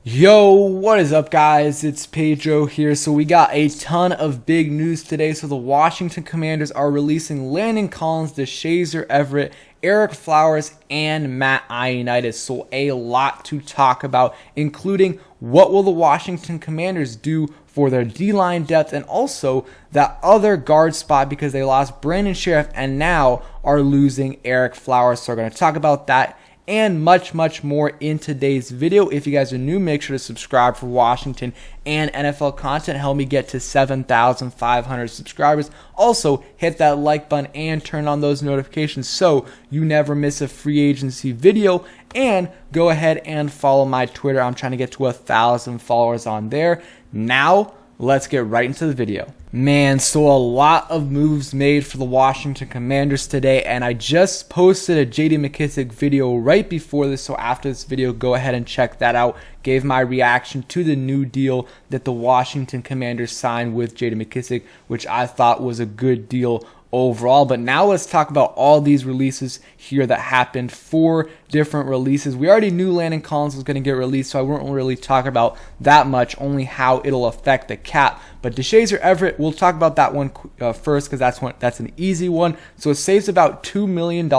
Yo, what is up guys? It's Pedro here. So we got a ton of big news today. So the Washington Commanders are releasing Landon Collins, DeShazer Everett, Ereck Flowers, and Matt Ioannidis. So a lot to talk about, including what will the Washington Commanders do for their D-line depth and also that other guard spot because they lost Brandon Sheriff and now are losing Ereck Flowers. So we're going to talk about that and much more in today's video. If you guys are new, make sure to subscribe for Washington and NFL content. Help me get to 7,500 subscribers. Also, hit that like button and turn on those notifications so you never miss a free agency video. And go ahead and follow my Twitter. I'm trying to get to 1,000 followers on there. Now, let's get right into the video. Man, so a lot of moves made for the Washington Commanders today, and I just posted a J.D. McKissic video right before this, so after this video, go ahead and check that out. Gave my reaction to the new deal that the Washington Commanders signed with J.D. McKissic, which I thought was a good deal overall. But now let's talk about all these releases here that happened. 4 different releases. We already knew Landon Collins was going to get released, so I won't really talk about that much, only how it'll affect the cap. But DeShazer Everett, we'll talk about that one first because that's an easy one. So it saves about $2 million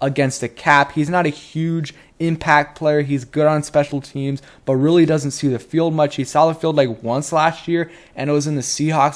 against the cap. He's not a huge impact player. He's good on special teams, but really doesn't see the field much. He saw the field like once last year, and it was in the Seahawks.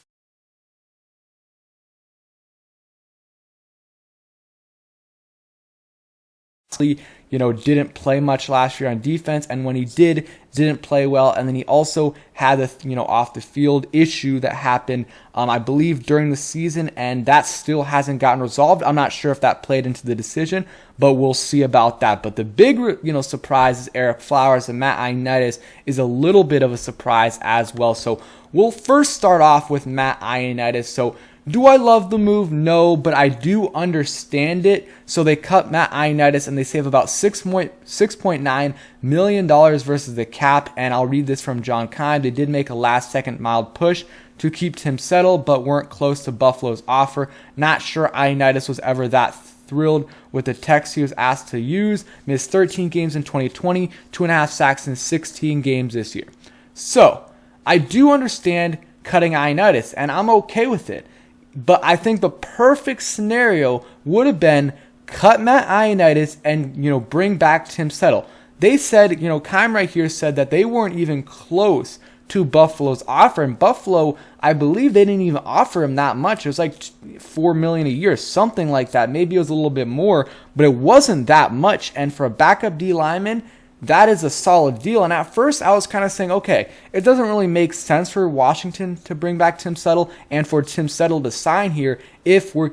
Didn't play much last year on defense, and when he didn't play well. And then he also had the off the field issue that happened I believe during the season, and that still hasn't gotten resolved. I'm not sure if that played into the decision, but we'll see about that. But the big surprise is Ereck Flowers, and Matt Ioannidis is a little bit of a surprise as well. So we'll first start off with Matt Ioannidis. So do I love the move? No, but I do understand it. So they cut Matt Ioannidis and they save about $6.9 million versus the cap. And I'll read this from John Kime. They did make a last-second mild push to keep Tim settled, but weren't close to Buffalo's offer. Not sure Ioannidis was ever that thrilled with the text he was asked to use. Missed 13 games in 2020, 2.5 sacks in 16 games this year. So I do understand cutting Ioannidis, and I'm okay with it. But I think the perfect scenario would have been cut Matt Ioannidis and, bring back Tim Settle. They said, Kime right here said that they weren't even close to Buffalo's offer. And Buffalo, I believe they didn't even offer him that much. It was like $4 million a year, something like that. Maybe it was a little bit more, but it wasn't that much. And for a backup D lineman, that is a solid deal. And at first I was kind of saying, okay, it doesn't really make sense for Washington to bring back Tim Settle and for Tim Settle to sign here if we're,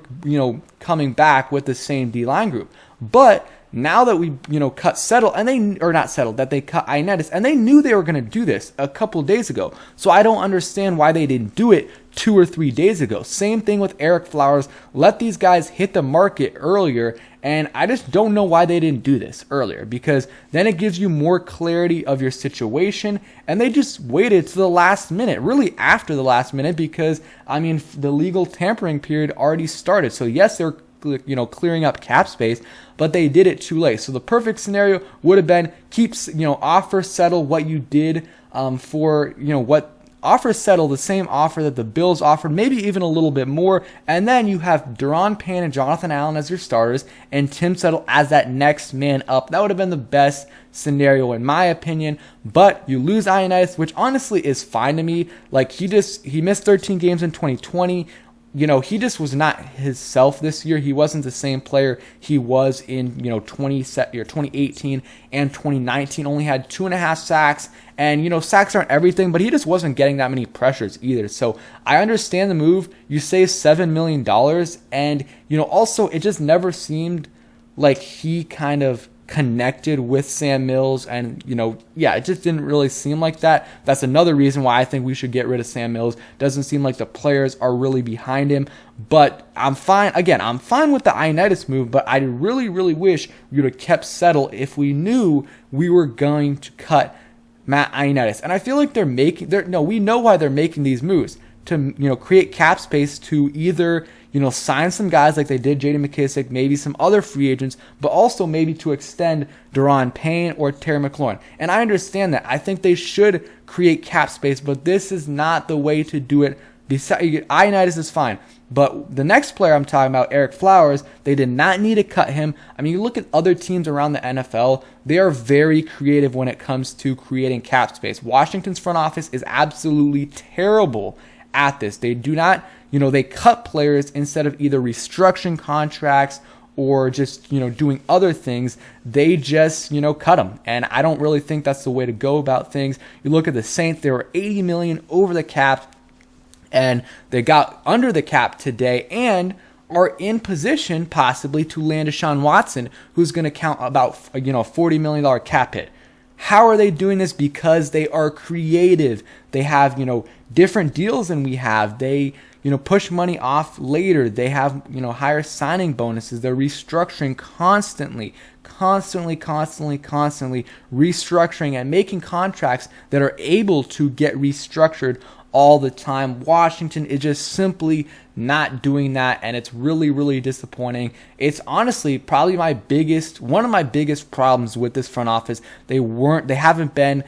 coming back with the same D-line group. But now that we, cut Settle and they cut Ioannidis, and they knew they were going to do this a couple of days ago. So I don't understand why they didn't do it 2 or 3 days ago. Same thing with Ereck Flowers. Let these guys hit the market earlier. And I just don't know why they didn't do this earlier, because then it gives you more clarity of your situation. And they just waited to the last minute, really after the last minute, because, the legal tampering period already started. So yes, they're clearing up cap space, but they did it too late. So the perfect scenario would have been offer Settle what you did offer Settle the same offer that the Bills offered, maybe even a little bit more, and then you have Daron Payne and Jonathan Allen as your starters, and Tim Settle as that next man up. That would have been the best scenario in my opinion, but you lose Ioannidis, which honestly is fine to me. Like, he missed 13 games in 2020. He just was not himself this year. He wasn't the same player he was in 2018 and 2019. Only had 2.5 sacks, and sacks aren't everything, but he just wasn't getting that many pressures either. So I understand the move. You save $7 million, and also it just never seemed like he kind of connected with Sam Mills, and it just didn't really seem like that. That's another reason why I think we should get rid of Sam Mills. Doesn't seem like the players are really behind him. But I'm fine with the Ioannidis move, but I really wish we would have kept Settle if we knew we were going to cut Matt Ioannidis. And I feel like we know why they're making these moves. to, create cap space to either, sign some guys like they did J.D. McKissic, maybe some other free agents, but also maybe to extend Daron Payne or Terry McLaurin. And I understand that. I think they should create cap space, but this is not the way to do it. Ioannidis is fine. But the next player I'm talking about, Ereck Flowers, they did not need to cut him. I mean, you look at other teams around the NFL, they are very creative when it comes to creating cap space. Washington's front office is absolutely terrible at this. They do not, they cut players instead of either restructuring contracts or just, doing other things. They just, cut them. And I don't really think that's the way to go about things. You look at the Saints, they were $80 million over the cap, and they got under the cap today and are in position possibly to land Deshaun Watson, who's going to count about, a $40 million cap hit. How are they doing this? Because they are creative. They have, different deals than we have. They, push money off later. They have, higher signing bonuses. They're restructuring constantly restructuring and making contracts that are able to get restructured all the time. Washington is just simply not doing that, and it's really, really disappointing. It's honestly probably one of my biggest problems with this front office. They haven't been,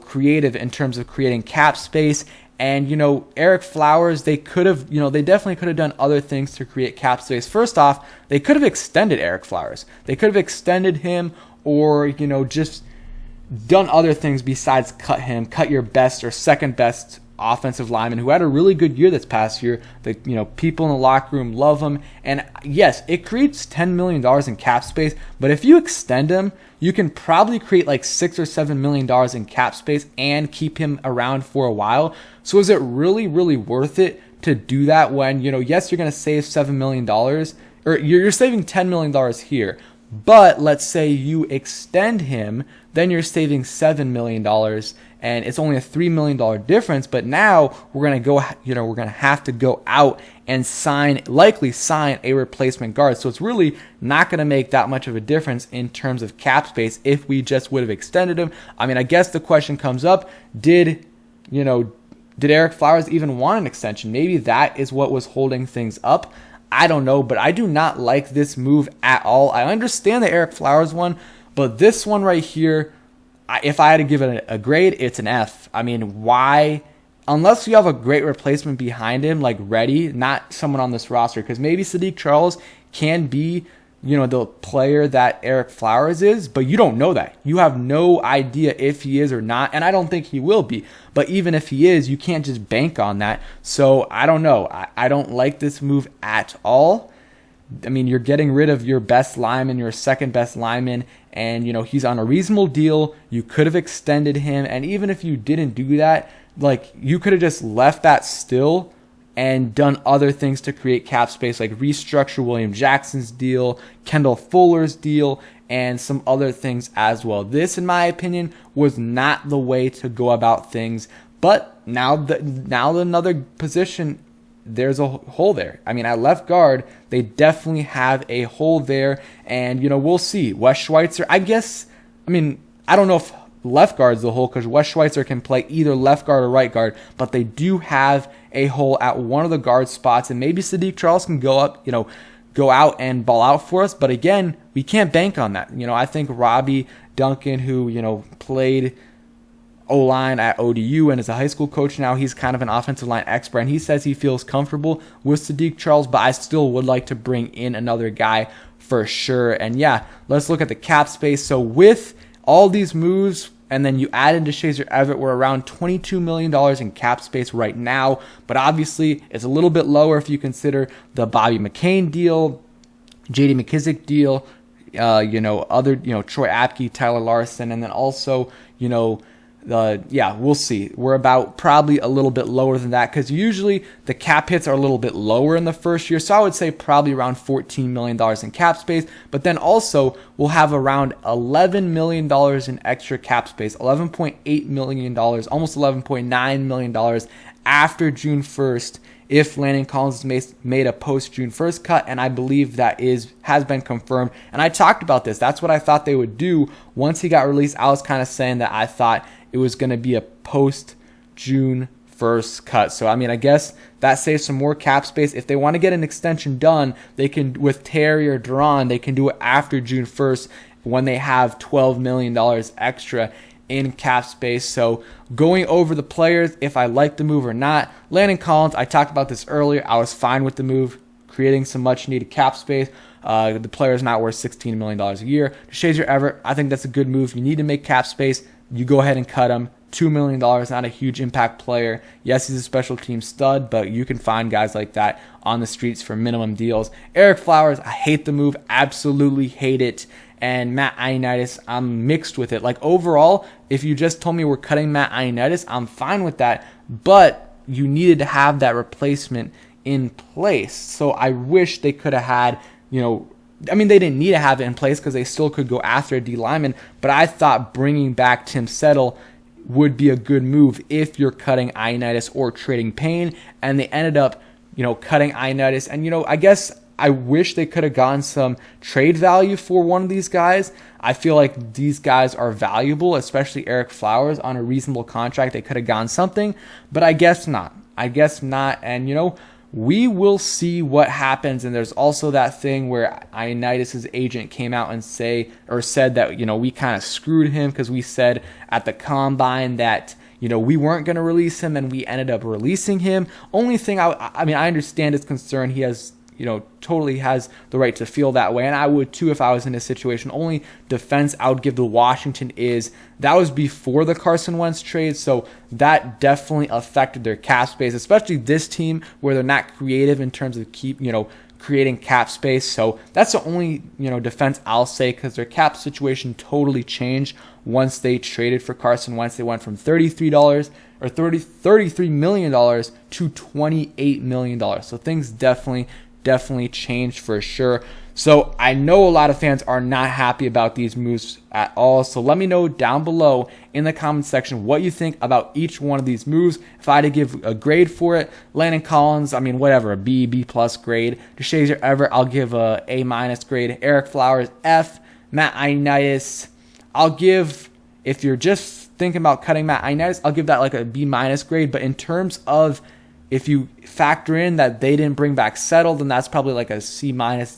creative in terms of creating cap space. And, Ereck Flowers, they definitely could have done other things to create cap space. First off, they could have extended Ereck Flowers. They could have extended him or, just done other things besides cut him, cut your best or second best offensive lineman who had a really good year this past year. The people in the locker room love him, and yes, it creates $10 million in cap space, but if you extend him, you can probably create like $6 or $7 million in cap space and keep him around for a while. So is it really, really worth it to do that when, yes, you're going to save $7 million, or you're saving $10 million here, but let's say you extend him, then you're saving $7 million, and it's only a $3 million difference. But now we're gonna have to go out and likely sign a replacement guard. So it's really not gonna make that much of a difference in terms of cap space if we just would have extended him. I mean, I guess the question comes up: Did Ereck Flowers even want an extension? Maybe that is what was holding things up. I don't know, but I do not like this move at all. I understand the Ereck Flowers one, but this one right here, if I had to give it a grade, it's an F. I mean, why? Unless you have a great replacement behind him, like ready, not someone on this roster, because maybe Sadiq Charles can be, the player that Ereck Flowers is, but you don't know that. You have no idea if he is or not, and I don't think he will be. But even if he is, you can't just bank on that. So I don't know. I don't like this move at all. I mean, you're getting rid of your best lineman, your second best lineman, and, he's on a reasonable deal. You could have extended him, and even if you didn't do that, like, you could have just left that still and done other things to create cap space, like restructure William Jackson's deal, Kendall Fuller's deal, and some other things as well. This, in my opinion, was not the way to go about things. But now another position, there's a hole there. I mean, at left guard, they definitely have a hole there, and we'll see. Wes Schweitzer, I don't know if left guard's the hole, because Wes Schweitzer can play either left guard or right guard, but they do have a hole at one of the guard spots, and maybe Sadiq Charles can go out and ball out for us. But again, we can't bank on that. I think Robbie Duncan, who played O-line at ODU and is a high school coach now, he's kind of an offensive line expert, and he says he feels comfortable with Sadiq Charles, but I still would like to bring in another guy for sure. And yeah, let's look at the cap space. So with all these moves, and then you add into Shazer Everett, we're around $22 million in cap space right now. But obviously, it's a little bit lower if you consider the Bobby McCain deal, J.D. McKissic deal, other, Troy Apke, Tyler Larson, and then also, we'll see. We're about probably a little bit lower than that, because usually the cap hits are a little bit lower in the first year. So I would say probably around $14 million in cap space. But then also we'll have around $11 million in extra cap space, $11.8 million, almost $11.9 million after June 1st. If Landon Collins made a post-June 1st cut, and I believe that has been confirmed. And I talked about this. That's what I thought they would do once he got released. I was kind of saying that I thought it was going to be a post-June 1st cut. So, I mean, I guess that saves some more cap space. If they want to get an extension done, they can, with Terry or Duran, they can do it after June 1st when they have $12 million extra in cap space. So going over the players, if I like the move or not. Landon Collins, I talked about this earlier. I was fine with the move, creating some much needed cap space. The player is not worth $16 million a year. Shazier Everett, I think that's a good move. You need to make cap space. You go ahead and cut him. $2 million, not a huge impact player. Yes, he's a special team stud, but you can find guys like that on the streets for minimum deals. Ereck Flowers, I hate the move. Absolutely hate it. And Matt Ioannidis, I'm mixed with it. Like, overall, if you just told me we're cutting Matt Ioannidis, I'm fine with that. But you needed to have that replacement in place. So I wish they could have had, I mean, they didn't need to have it in place because they still could go after a D lineman. But I thought bringing back Tim Settle would be a good move if you're cutting Ioannidis or trading Payne. And they ended up, cutting Ioannidis. And, I guess I wish they could have gotten some trade value for one of these guys. I feel like these guys are valuable, especially Ereck Flowers on a reasonable contract. They could have gotten something, but I guess not. And, we will see what happens. And there's also that thing where Ioannidis' agent came out and said that, we kind of screwed him because we said at the combine that, we weren't going to release him, and we ended up releasing him. Only thing I understand his concern. He has, totally has the right to feel that way, and I would too if I was in this situation. Only defense I would give to Washington is that was before the Carson Wentz trade, so that definitely affected their cap space, especially this team where they're not creative in terms of creating cap space. So that's the only defense I'll say, because their cap situation totally changed once they traded for Carson Wentz. They went from $33 million to $28 million. So things definitely changed for sure. So I know a lot of fans are not happy about these moves at all. So let me know down below in the comment section what you think about each one of these moves. If I had to give a grade for it, Landon Collins, whatever, a B plus grade. Shazier Everett, I'll give a A- grade. Ereck Flowers, F. Matt Ioannidis, I'll give, if you're just thinking about cutting Matt Ioannidis, I'll give that like a B- grade. But in terms of if you factor in that they didn't bring back Settle, then that's probably like a C- grade.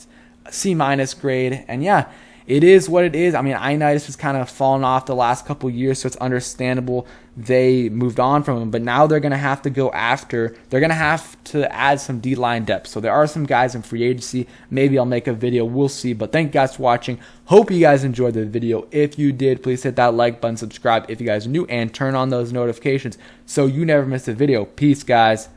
And yeah, it is what it is. Ioannidis has kind of fallen off the last couple years, so it's understandable they moved on from him. But now they're going to have to they're going to have to add some D-line depth. So there are some guys in free agency. Maybe I'll make a video. We'll see. But thank you guys for watching. Hope you guys enjoyed the video. If you did, please hit that like button, subscribe if you guys are new, and turn on those notifications so you never miss a video. Peace, guys.